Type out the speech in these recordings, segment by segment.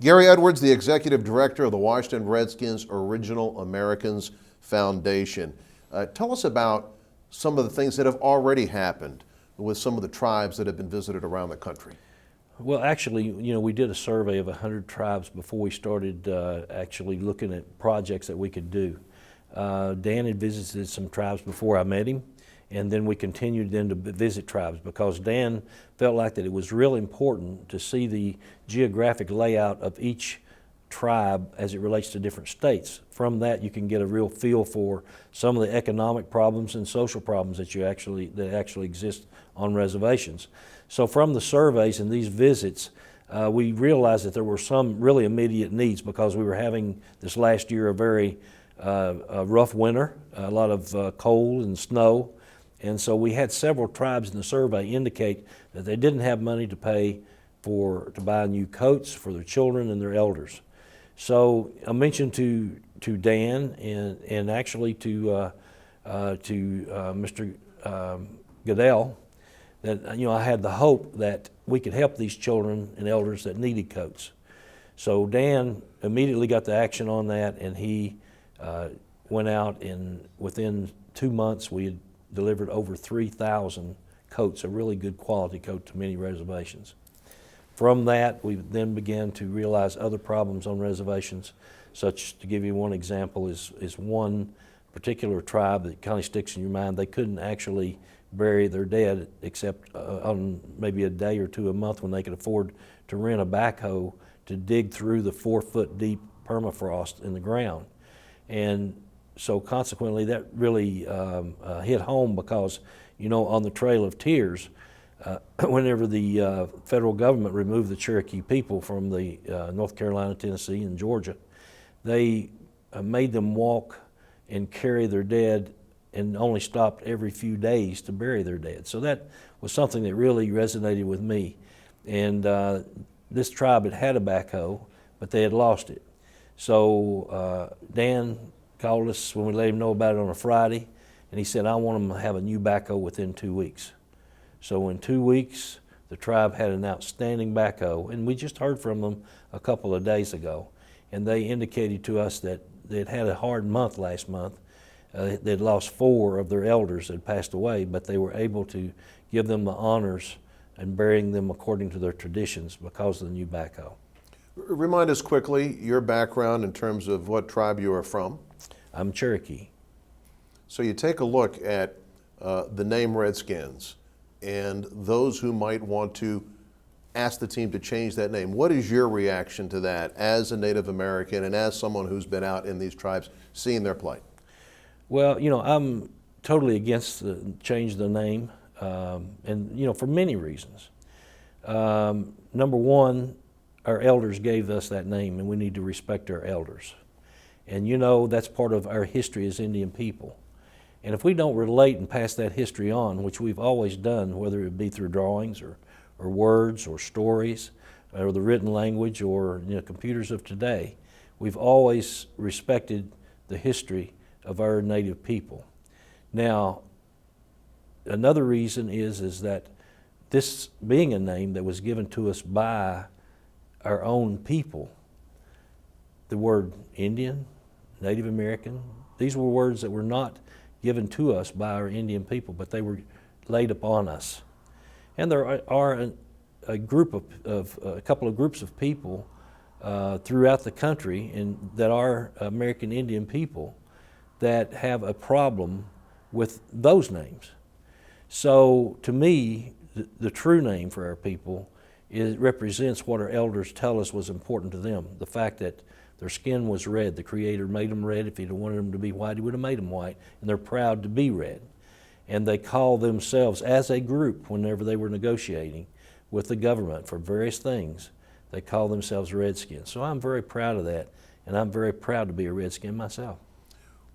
Gary Edwards, the Executive Director of the Washington Redskins Original Americans Foundation. Tell us about some of the things that have already happened with some of the tribes that have been visited around the country. Well, actually, we did a survey of 100 tribes before we started actually looking at projects that we could do. Dan had visited some tribes before I met him, and then we continued then to visit tribes because Dan felt like that it was real important to see the geographic layout of each tribe as it relates to different states. From that, you can get a real feel for some of the economic problems and social problems that actually exist on reservations. So from the surveys and these visits, we realized that there were some really immediate needs because we were having this last year a very rough winter, a lot of cold and snow, and so we had several tribes in the survey indicate that they didn't have money to pay to buy new coats for their children and their elders. So I mentioned to Dan and actually to Mr. Goodell that I had the hope that we could help these children and elders that needed coats. So Dan immediately got the action on that, and he went out, and within 2 months we had delivered over 3,000 coats, a really good quality coat to many reservations. From that, we then began to realize other problems on reservations, such, to give you one example, is one particular tribe that kind of sticks in your mind. They couldn't actually bury their dead except on maybe a day or two a month when they could afford to rent a backhoe to dig through the 4-foot deep permafrost in the ground. And so consequently that really hit home because, on the Trail of Tears, whenever the federal government removed the Cherokee people from the North Carolina, Tennessee, and Georgia, they made them walk and carry their dead and only stopped every few days to bury their dead. So that was something that really resonated with me. And this tribe had a backhoe, but they had lost it. So Dan called us when we let him know about it on a Friday, and he said, I want them to have a new backhoe within 2 weeks. So in 2 weeks, the tribe had an outstanding backhoe, and we just heard from them a couple of days ago, and they indicated to us that they'd had a hard month last month. They'd lost 4 of their elders that had passed away, but they were able to give them the honors and burying them according to their traditions because of the new backhoe. Remind us quickly your background in terms of what tribe you are from. I'm Cherokee. So you take a look at the name Redskins and those who might want to ask the team to change that name. What is your reaction to that as a Native American and as someone who's been out in these tribes seeing their plight? Well, I'm totally against the change of the name, and for many reasons. Number one, our elders gave us that name, and we need to respect our elders. And that's part of our history as Indian people. And if we don't relate and pass that history on, which we've always done, whether it be through drawings or words or stories or the written language or computers of today, we've always respected the history of our native people. Now, another reason is that this being a name that was given to us by our own people, the word Indian, Native American, these were words that were not given to us by our Indian people, but they were laid upon us. And there are a couple of groups of people throughout the country that are American Indian people that have a problem with those names. So to me, the true name for our people represents what our elders tell us was important to them. The fact that their skin was red. The Creator made them red. If He'd wanted them to be white, He would have made them white. And they're proud to be red. And they call themselves, as a group, whenever they were negotiating with the government for various things, they call themselves Redskins. So I'm very proud of that, and I'm very proud to be a Redskin myself.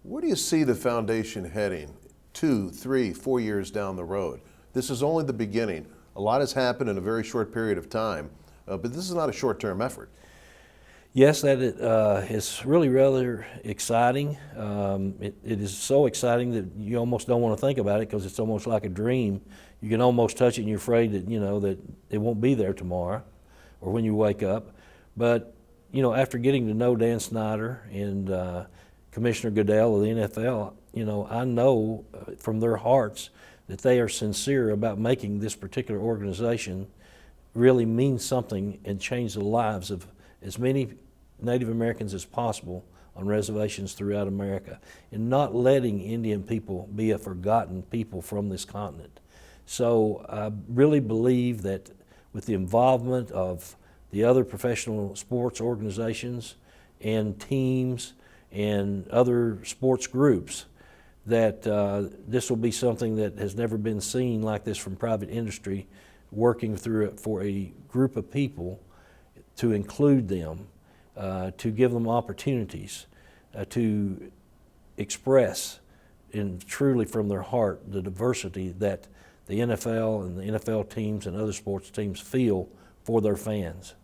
Where do you see the foundation heading 2, 3, 4 years down the road? This is only the beginning. A lot has happened in a very short period of time, but this is not a short-term effort. Yes, that is really rather exciting. It is so exciting that you almost don't want to think about it because it's almost like a dream. You can almost touch it and you're afraid that, that it won't be there tomorrow or when you wake up. But you know, after getting to know Dan Snyder and Commissioner Goodell of the NFL, you know, I know from their hearts that they are sincere about making this particular organization really mean something and change the lives of as many Native Americans as possible on reservations throughout America, and not letting Indian people be a forgotten people from this continent. So I really believe that with the involvement of the other professional sports organizations and teams and other sports groups, that this will be something that has never been seen like this from private industry, working through it for a group of people to include them, to give them opportunities, to express in truly from their heart the diversity that the NFL and the NFL teams and other sports teams feel for their fans.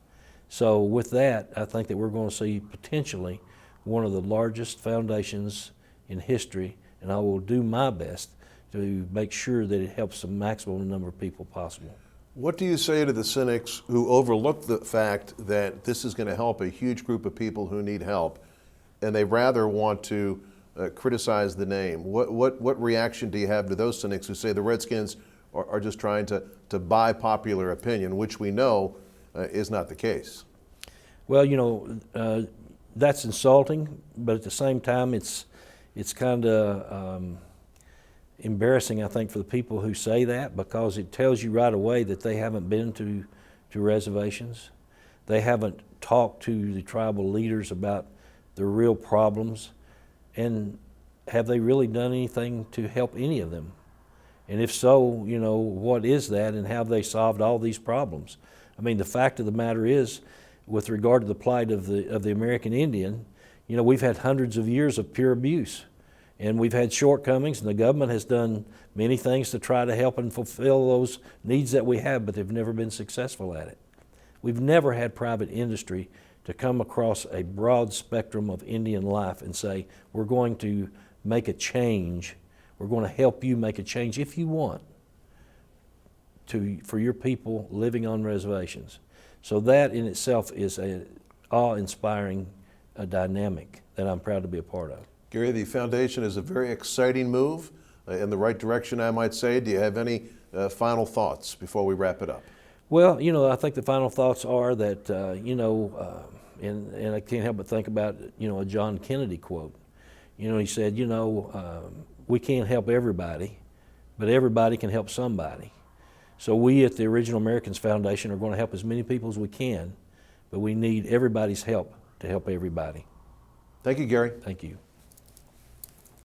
So with that, I think that we're going to see potentially one of the largest foundations in history, and I will do my best to make sure that it helps the maximum number of people possible. What do you say to the cynics who overlook the fact that this is going to help a huge group of people who need help, and they rather want to criticize the name? What reaction do you have to those cynics who say the Redskins are just trying to buy popular opinion, which we know is not the case? Well, you know, that's insulting, but at the same time, it's kind of embarrassing, I think, for the people who say that, because it tells you right away that they haven't been to reservations. They haven't talked to the tribal leaders about the real problems, and have they really done anything to help any of them? And if so, you know, what is that, and how have they solved all these problems? I mean, the fact of the matter is, with regard to the plight of the American Indian, you know, we've had hundreds of years of pure abuse, and we've had shortcomings, and the government has done many things to try to help and fulfill those needs that we have, but they've never been successful at it. We've never had private industry to come across a broad spectrum of Indian life and say, we're going to make a change, we're going to help you make a change if you want for your people living on reservations. So that in itself is an awe-inspiring dynamic that I'm proud to be a part of. Gary, the foundation is a very exciting move in the right direction, I might say. Do you have any final thoughts before we wrap it up? Well, you know, I think the final thoughts are that, you know, and I can't help but think about, you know, a John Kennedy quote. You know, he said, you know, we can't help everybody, but everybody can help somebody. So we at the Original Americans Foundation are going to help as many people as we can, but we need everybody's help to help everybody. Thank you, Gary. Thank you.